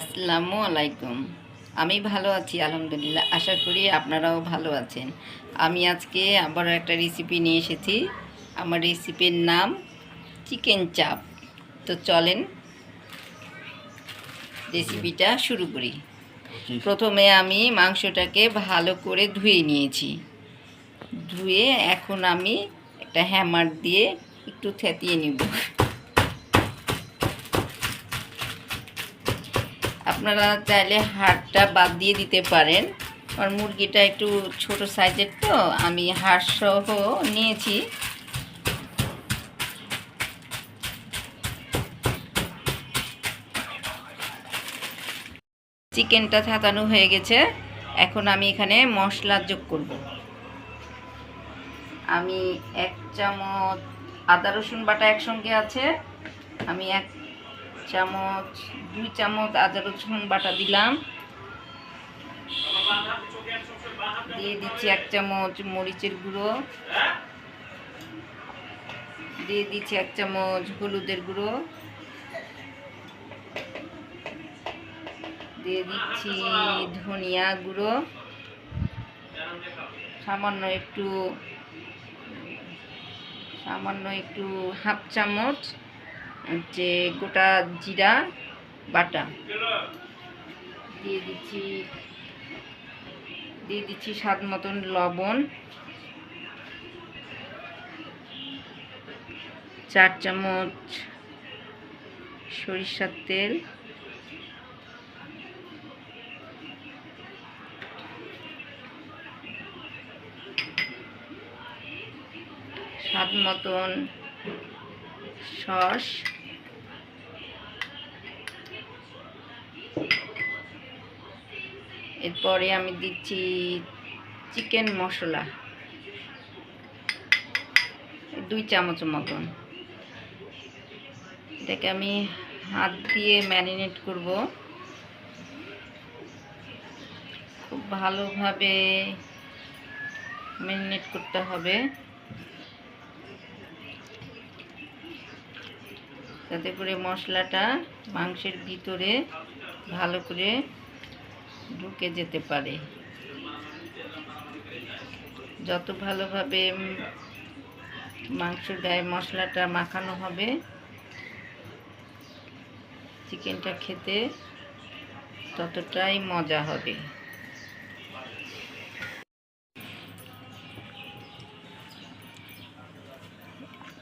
আসসালামু আলাইকুম। আমি ভালো আছি আলহামদুলিল্লাহ। আশা করি আপনারাও ভালো আছেন। আমি আজকে আবারও একটা রেসিপি নিয়ে এসেছি। আমার রেসিপির নাম চিকেন চাপ। তো চলেন রেসিপিটা শুরু করি। প্রথমে আমি মাংসটাকে ভালো করে ধুয়ে নিয়েছি। ধুয়ে এখন আমি একটা হ্যামার দিয়ে একটু থেতিয়ে নিব। আপনারা চাইলে হাড়টা বাদ দিয়ে দিতে পারেন। আর মুরগিটা একটু ছোট সাইজের, তো আমি হাড় সহ নিয়েছি। চিকেনটা থাতানো হয়ে গেছে। এখন আমি এখানে মশলা যোগ করব। আমি 1 চামচ আদা রসুন বাটা একসঙ্গে আছে। আমি 2 চামচ আদা রসুন বাটা দিলাম। দিয়ে দিচ্ছি 1 চামচ মরিচের গুঁড়ো, দিয়ে দিচ্ছি 1 চামচ হলুদের গুঁড়ো, দিয়ে দিচ্ছি ধনিয়া গুঁড়ো, সামান্য একটু হাফ চামচ যে গোটা জিরা বাটা দিয়ে দিচ্ছি স্বাদ মতন লবণ, 4 চামচ সরিষার তেল, স্বাদ মতন সস, এরপরে আমি দিচ্ছি চিকেন মশলা 2 চামচ মতন। এটাকে আমি হাত দিয়ে ম্যারিনেট করব। খুব ভালোভাবে ম্যারিনেট করতে হবে, যাতে করে মশলাটা মাংসের ভিতরে ভালো করে ঢুকে যেতে পারে। যত ভালোভাবে মাংসের গায়ে মশলাটা মাখানো হবে, চিকেনটা খেতে ততটাই মজা হবে।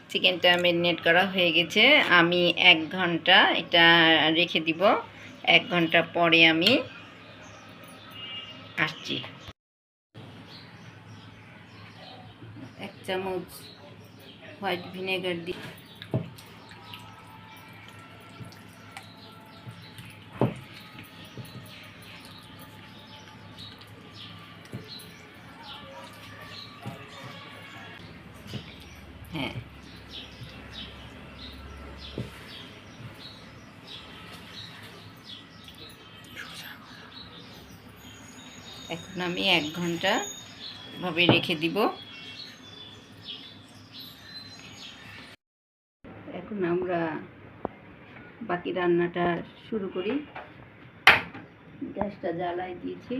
চিকেনটা ম্যারিনেট করা হয়ে গেছে। আমি 1 ঘন্টা এটা রেখে দিব। 1 ঘন্টা পরে আমি আসছি। 1 চামচ হোয়াইট ভিনেগার দিয়ে হ্যাঁ, এখন আমি 1 ঘন্টা ভাবে রেখে দিব। এখন আমরা বাকি রান্নাটা শুরু করি। গ্যাসটা জ্বালাই দিয়েছি।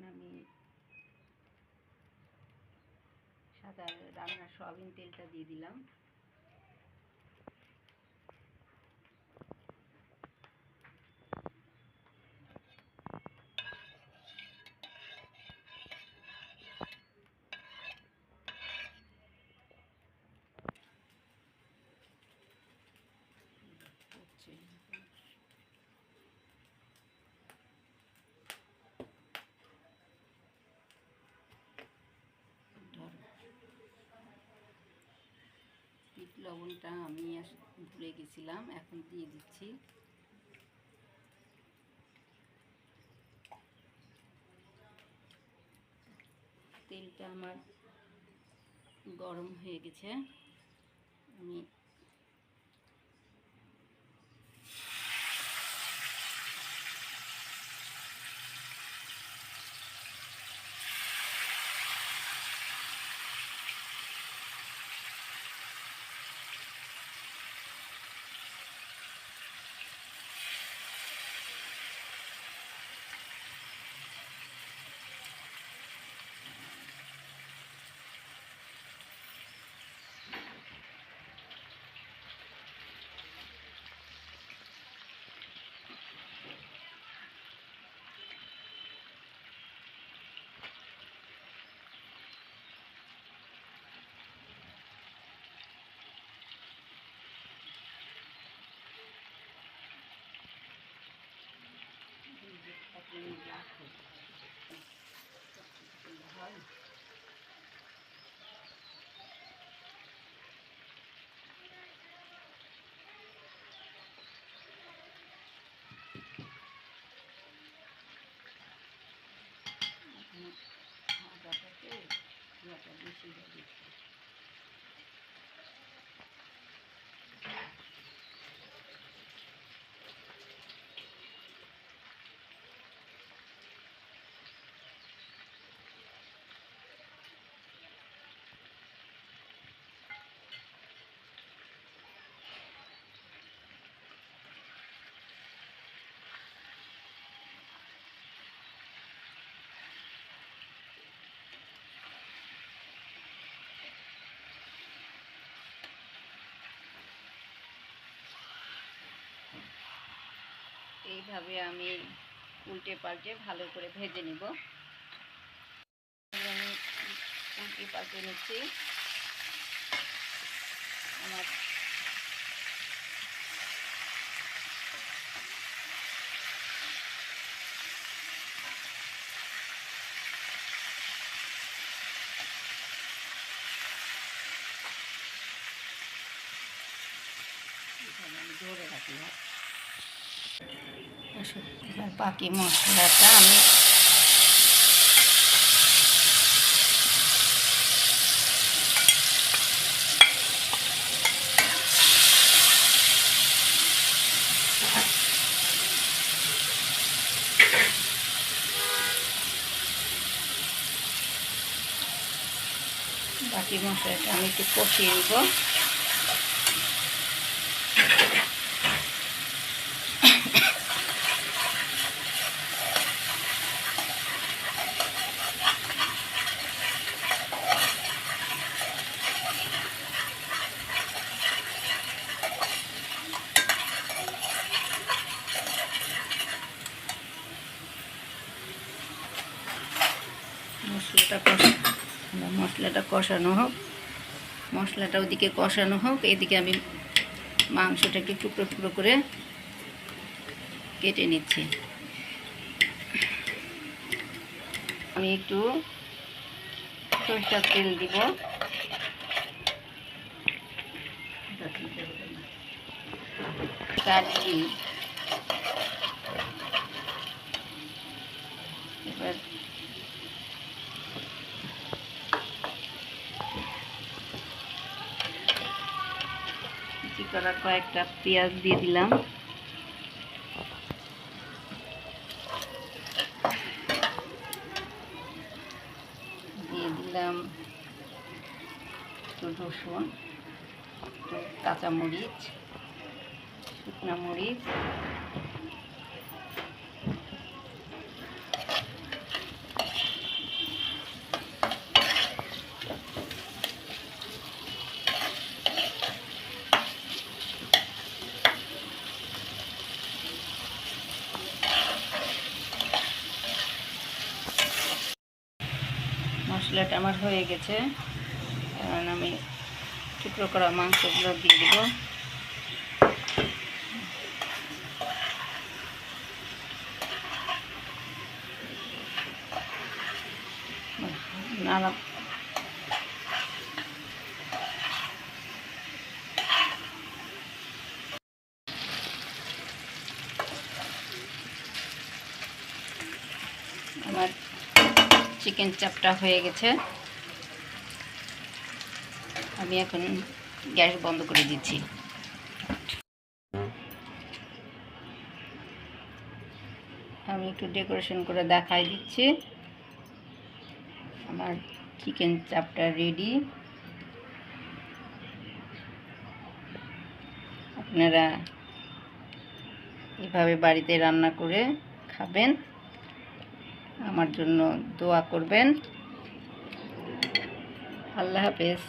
আমি সাদা রান্নার সয়াবিন তেলটা দিয়ে দিলাম। লবণটা আমি ভুলে গেছিলাম, এখন দিয়ে দিচ্ছি। তেলটা আমার গরম হয়ে গেছে। আমি এইভাবে আমি উল্টে পাল্টে ভালো করে ভেজে নিব। আমি উল্টে পাল্টে নিচ্ছি। আমার আমি ধরে রাখি। বাকি মশলাটা আমি একটু কষিয়ে নিব। মশলাটা কষানো হোক, মশলাটা ওদিকে কষানো হোক, এদিকে আমি মাংসটা একটু টুকরো টুকরো করে কেটে নিচ্ছি। আমি একটু সরষের তেল দিব। এবার করা কয়েকটা পেঁয়াজ দিয়ে দিলাম। দিয়ে দিলাম একটু রসুন, একটু কাঁচামরিচ, শুকনো মরিচ, মশলাটা আমার হয়ে গেছে। এখন আমি টুকরো করা মাংসগুলো দিয়ে দেব। নাড়া আমার চিকেন চাপটা হয়ে গেছে। আমি এখন গ্যাস বন্ধ করে দিচ্ছি। আমি একটু ডেকোরেশন করে দেখাই দিচ্ছি। আমার চিকেন চাপটা রেডি। আপনারা এভাবে বাড়িতে রান্না করে খাবেন, আমার জন্য দোয়া করবেন। আল্লাহ হাফেজ।